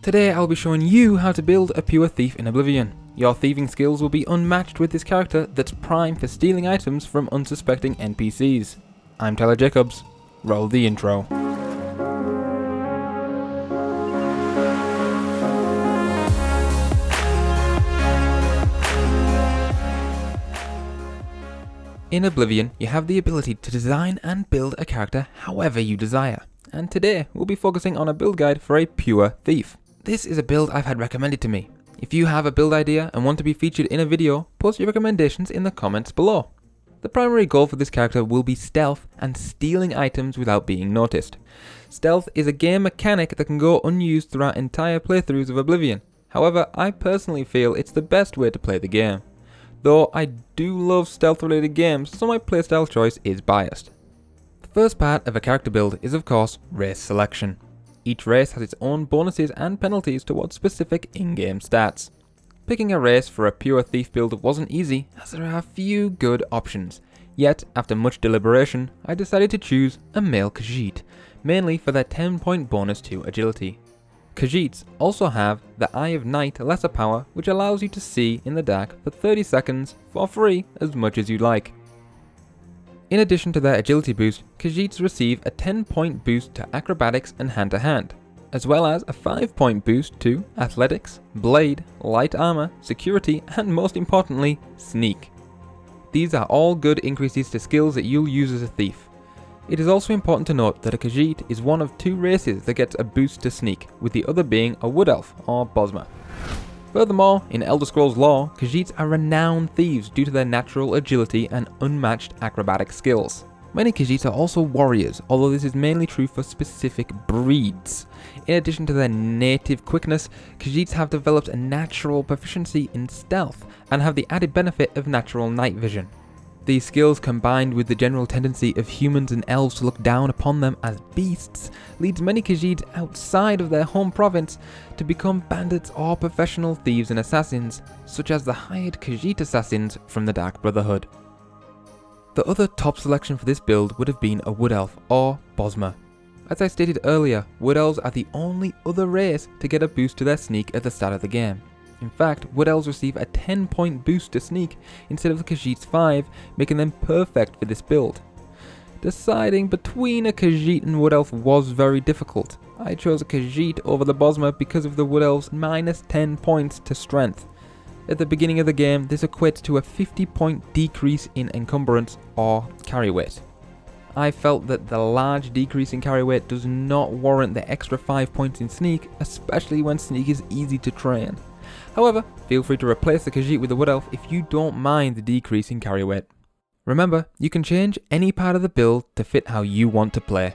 Today I'll be showing you how to build a pure thief in Oblivion. Your thieving skills will be unmatched with this character that's prime for stealing items from unsuspecting NPCs. I'm Tyler Jacobs. Roll the intro. In Oblivion, you have the ability to design and build a character however you desire, and today we'll be focusing on a build guide for a pure thief. This is a build I've had recommended to me. If you have a build idea and want to be featured in a video, post your recommendations in the comments below. The primary goal for this character will be stealth and stealing items without being noticed. Stealth is a game mechanic that can go unused throughout entire playthroughs of Oblivion. However, I personally feel it's the best way to play the game. Though I do love stealth related games, so my playstyle choice is biased. The first part of a character build is of course race selection. Each race has its own bonuses and penalties towards specific in-game stats. Picking a race for a pure thief build wasn't easy, as there are a few good options. Yet, after much deliberation, I decided to choose a male Khajiit, mainly for their 10-point bonus to agility. Khajiits also have the Eye of Night lesser power, which allows you to see in the dark for 30 seconds for free as much as you'd like. In addition to their agility boost, Khajiits receive a 10-point boost to acrobatics and hand-to-hand, as well as a 5-point boost to athletics, blade, light armor, security, and most importantly, sneak. These are all good increases to skills that you'll use as a thief. It is also important to note that a Khajiit is one of two races that gets a boost to sneak, with the other being a wood elf or Bosmer. Furthermore, in Elder Scrolls lore, Khajiits are renowned thieves due to their natural agility and unmatched acrobatic skills. Many Khajiits are also warriors, although this is mainly true for specific breeds. In addition to their native quickness, Khajiits have developed a natural proficiency in stealth and have the added benefit of natural night vision. These skills, combined with the general tendency of humans and elves to look down upon them as beasts, leads many Khajiits outside of their home province to become bandits or professional thieves and assassins, such as the hired Khajiit assassins from the Dark Brotherhood. The other top selection for this build would have been a wood elf or Bosmer. As I stated earlier, wood elves are the only other race to get a boost to their sneak at the start of the game. In fact, wood elves receive a 10-point boost to sneak instead of the Khajiit's 5, making them perfect for this build. Deciding between a Khajiit and wood elf was very difficult. I chose a Khajiit over the Bosmer because of the wood elf's minus 10 points to strength. At the beginning of the game, this equates to a 50-point decrease in encumbrance or carry weight. I felt that the large decrease in carry weight does not warrant the extra 5 points in sneak, especially when sneak is easy to train. However, feel free to replace the Khajiit with the wood elf if you don't mind the decrease in carry weight. Remember, you can change any part of the build to fit how you want to play.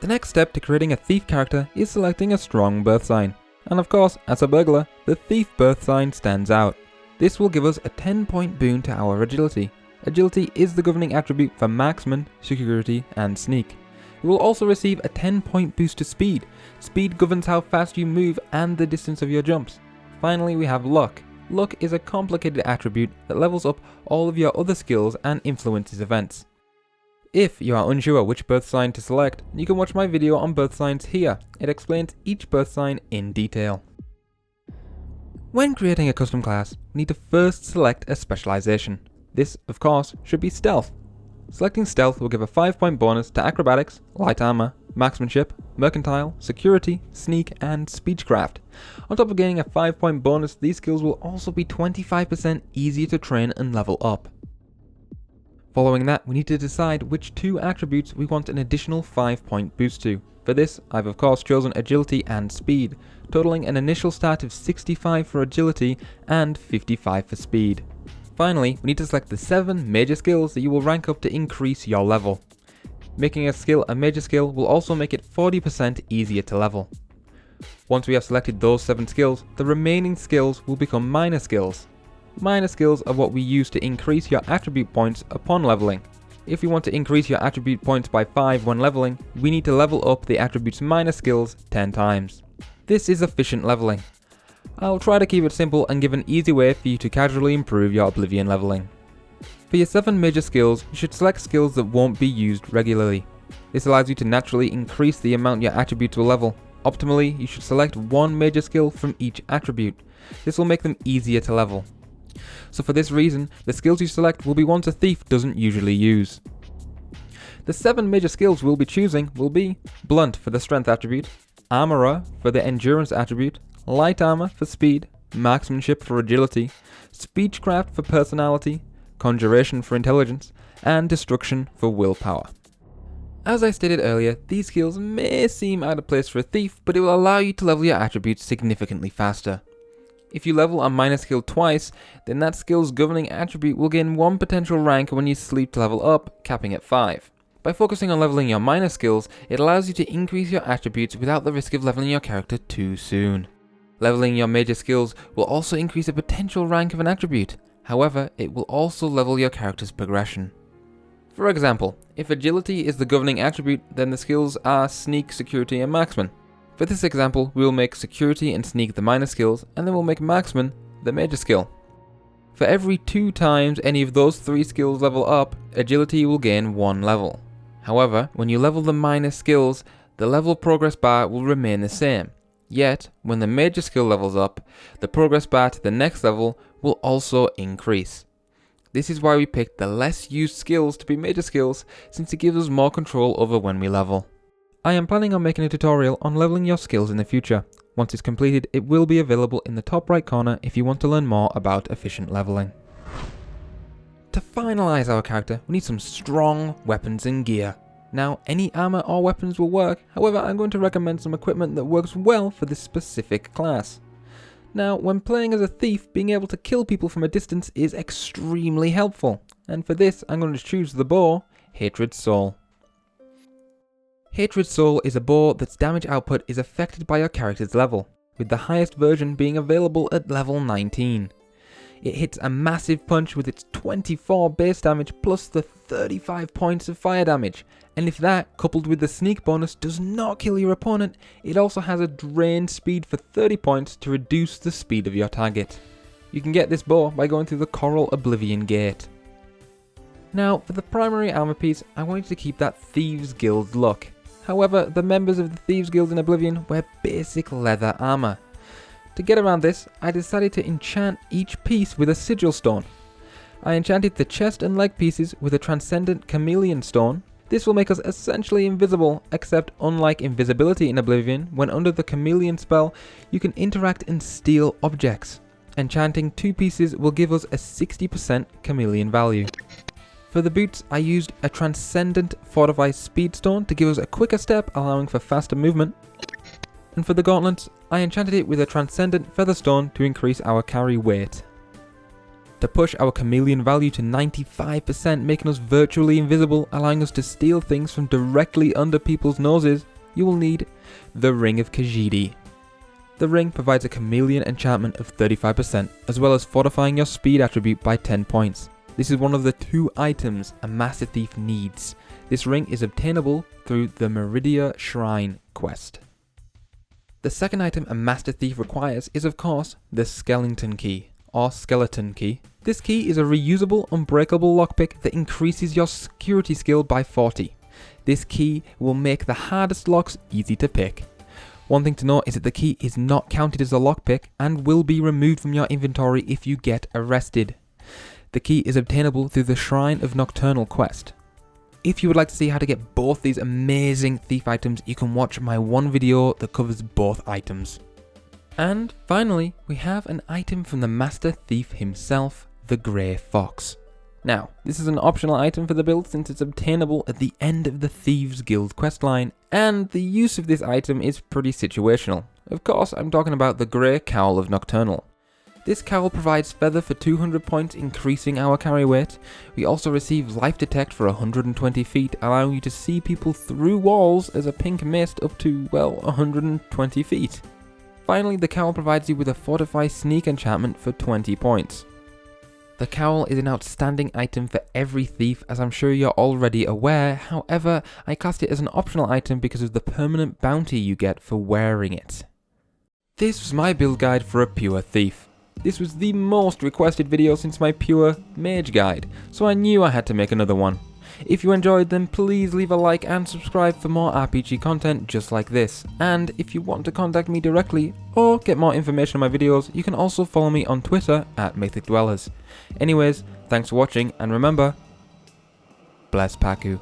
The next step to creating a thief character is selecting a strong Birthsign. And of course, as a burglar, the thief Birthsign stands out. This will give us a 10-point boon to our agility. Agility is the governing attribute for marksman, security, and sneak. You will also receive a 10-point boost to speed. Speed governs how fast you move and the distance of your jumps. Finally, we have luck. Luck is a complicated attribute that levels up all of your other skills and influences events. If you are unsure which Birthsign to select, you can watch my video on Birthsigns here. It explains each Birthsign in detail. When creating a custom class, you need to first select a specialization. This, of course, should be stealth. Selecting stealth will give a 5-point bonus to acrobatics, light armor, marksmanship, mercantile, security, sneak, and speechcraft. On top of gaining a 5-point bonus, these skills will also be 25% easier to train and level up. Following that, we need to decide which two attributes we want an additional 5-point boost to. For this, I've of course chosen agility and speed, totaling an initial start of 65 for agility and 55 for speed. Finally, we need to select the 7 major skills that you will rank up to increase your level. Making a skill a major skill will also make it 40% easier to level. Once we have selected those 7 skills, the remaining skills will become minor skills. Minor skills are what we use to increase your attribute points upon leveling. If you want to increase your attribute points by 5 when leveling, we need to level up the attribute's minor skills 10 times. This is efficient leveling. I'll try to keep it simple and give an easy way for you to casually improve your Oblivion leveling. For your 7 major skills, you should select skills that won't be used regularly. This allows you to naturally increase the amount your attributes will level. Optimally, you should select one major skill from each attribute. This will make them easier to level. So for this reason, the skills you select will be ones a thief doesn't usually use. The 7 major skills we'll be choosing will be Blunt for the Strength attribute, Armorer for the Endurance attribute, Light Armor for Speed, Marksmanship for Agility, Speechcraft for Personality, Conjuration for Intelligence, and Destruction for Willpower. As I stated earlier, these skills may seem out of place for a thief, but it will allow you to level your attributes significantly faster. If you level a minor skill twice, then that skill's governing attribute will gain 1 potential rank when you sleep to level up, capping at 5. By focusing on leveling your minor skills, it allows you to increase your attributes without the risk of leveling your character too soon. Leveling your major skills will also increase the potential rank of an attribute, however, it will also level your character's progression. For example, if Agility is the governing attribute, then the skills are Sneak, Security, and Marksman. For this example, we will make Security and Sneak the minor skills, and then we'll make Marksman the major skill. For every 2 times any of those 3 skills level up, Agility will gain 1 level. However, when you level the minor skills, the level progress bar will remain the same. Yet, when the major skill levels up, the progress bar to the next level will also increase. This is why we picked the less used skills to be major skills, since it gives us more control over when we level. I am planning on making a tutorial on leveling your skills in the future. Once it's completed, it will be available in the top right corner if you want to learn more about efficient leveling. To finalize our character, we need some strong weapons and gear. Now, any armor or weapons will work, however I'm going to recommend some equipment that works well for this specific class. Now, when playing as a thief, being able to kill people from a distance is extremely helpful, and for this I'm going to choose the bow, Hatred Soul. Hatred Soul is a bow that's damage output is affected by your character's level, with the highest version being available at level 19. It hits a massive punch with its 24 base damage plus the 35 points of fire damage, and if that, coupled with the sneak bonus, does not kill your opponent, it also has a drain speed for 30 points to reduce the speed of your target. You can get this bow by going through the Coral Oblivion gate. Now, for the primary armor piece, I wanted to keep that Thieves Guild look. However, the members of the Thieves Guild in Oblivion wear basic leather armor. To get around this, I decided to enchant each piece with a sigil stone. I enchanted the chest and leg pieces with a transcendent chameleon stone. This will make us essentially invisible, except unlike invisibility in Oblivion, when under the chameleon spell, you can interact and steal objects. Enchanting 2 pieces will give us a 60% chameleon value. For the boots, I used a transcendent fortified speed stone to give us a quicker step, allowing for faster movement. And for the gauntlets, I enchanted it with a transcendent featherstone to increase our carry weight. To push our chameleon value to 95%, making us virtually invisible, allowing us to steal things from directly under people's noses, you will need the Ring of Khajiit. The ring provides a chameleon enchantment of 35%, as well as fortifying your speed attribute by 10 points. This is one of the 2 items a Master Thief needs. This ring is obtainable through the Meridia Shrine quest. The second item a Master Thief requires is of course the Skeleton Key, or Skeleton Key. This key is a reusable, unbreakable lockpick that increases your security skill by 40. This key will make the hardest locks easy to pick. One thing to note is that the key is not counted as a lockpick and will be removed from your inventory if you get arrested. The key is obtainable through the Shrine of Nocturnal quest. If you would like to see how to get both these amazing thief items, you can watch my one video that covers both items. And finally, we have an item from the Master Thief himself, the Grey Fox. Now, this is an optional item for the build since it's obtainable at the end of the Thieves Guild questline, and the use of this item is pretty situational. Of course, I'm talking about the Grey Cowl of Nocturnal. This cowl provides feather for 200 points, increasing our carry weight. We also receive life detect for 120 feet, allowing you to see people through walls as a pink mist up to, well, 120 feet. Finally, the cowl provides you with a fortify sneak enchantment for 20 points. The cowl is an outstanding item for every thief, as I'm sure you're already aware. However, I classed it as an optional item because of the permanent bounty you get for wearing it. This was my build guide for a pure thief. This was the most requested video since my pure mage guide, so I knew I had to make another one. If you enjoyed them, please leave a like and subscribe for more RPG content just like this. And if you want to contact me directly or get more information on my videos, you can also follow me on Twitter at Mythic Dwellers. Anyways, thanks for watching, and remember, bless Paku.